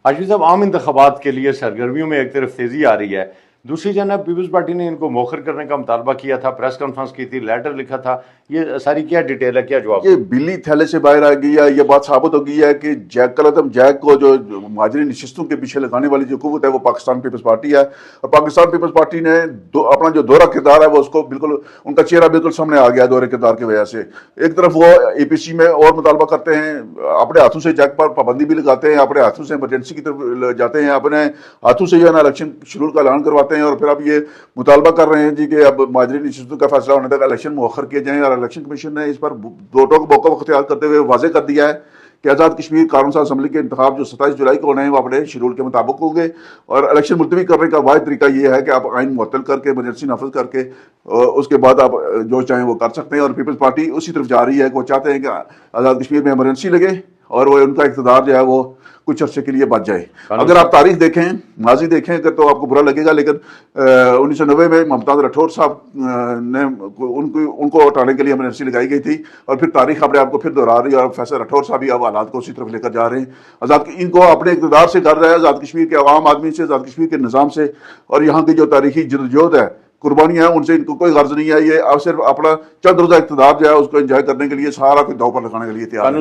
आशीष साहब, आम इंतखाबात के लिए सरगर्मियों में एक तरफ तेजी आ रही है, दूसरी जानब पीपल्स पार्टी ने इनको मौखर करने का मुतालबा किया था, प्रेस कॉन्फ्रेंस की थी, लेटर लिखा था। ये सारी क्या डिटेल है, क्या जवाब? ये बिल्ली थैले से बाहर आ गई है। ये बात साबित हो गई है कि जैक कलतम जैक को जो माजरी नशिस्तों के पीछे लगाने वाली जो कुव्वत है वो पाकिस्तान पीपल्स पार्टी है। और पाकिस्तान पीपल्स पार्टी ने अपना जो दोहरा किरदार है वो उसको बिल्कुल, उनका चेहरा बिल्कुल सामने आ गया दोहरे किरदार की वजह से। एक तरफ वो APC में और मुतालबा करते हैं, अपने हाथों से जैक पर पाबंदी भी लगाते हैं, अपने हाथों से इमरजेंसी की तरफ जाते हैं, अपने हाथों से जो है ना इलेक्शन शेड्यूल का ऐलान करवाते हैं। और फिर अब ये मुतालबा कर रहे हैं जी कि अब माजरी नशिस्तों का फैसला होने तक इलेक्शन मुअख्खर किए जाएं। और इलेक्शन कमीशन ने इस पर दो टोक मौका अख्तियार करते हुए वाज़ेह कर दिया है कि आज़ाद कश्मीर कानून असम्बली के इंतखाब जो 27 जुलाई को होने हैं वो अपने शेड्यूल के मुताबिक होंगे। और इलेक्शन मुलतवी करने का वाहिद तरीका ये है कि आप आइन मुअत्तल करके इमरजेंसी नाफिज करके उसके बाद आप जो चाहें वो कर सकते हैं। और पीपल्स पार्टी उसी तरफ जा रही है कि वो चाहते हैं कि आज़ाद कश्मीर में इमरजेंसी लगे और वो उनका इक़्तिदार जो है वो कुछ अरसे के लिए बच जाए। अगर आप तारीख देखें, माजी देखें अगर, तो आपको बुरा लगेगा, लेकिन 1990 में मुमताज़ राठौर साहब ने उनको हटाने के लिए इमरजेंसी लगाई गई थी। और फिर तारीख अपने आप को फिर दोहरा रही है और प्रोफेसर राठौर साहब भी अब हालात को उसी तरफ लेकर जा रहे हैं। आज़ाद इनको अपने इक़्तिदार से कर रहा है, आज़ाद कश्मीर के आवाम आदमी से, आज़ाद कश्मीर के निज़ाम से और यहाँ की जो तारीखी जदोजहद है, कुर्बानियाँ, उनसे इनको कोई गर्ज नहीं है। ये अब सिर्फ अपना चंद रोज़ा इक़्तिदार जो है उसको एंजॉय करने के लिए, सारा कुछ दांव पर लगाने के लिए तैयार है।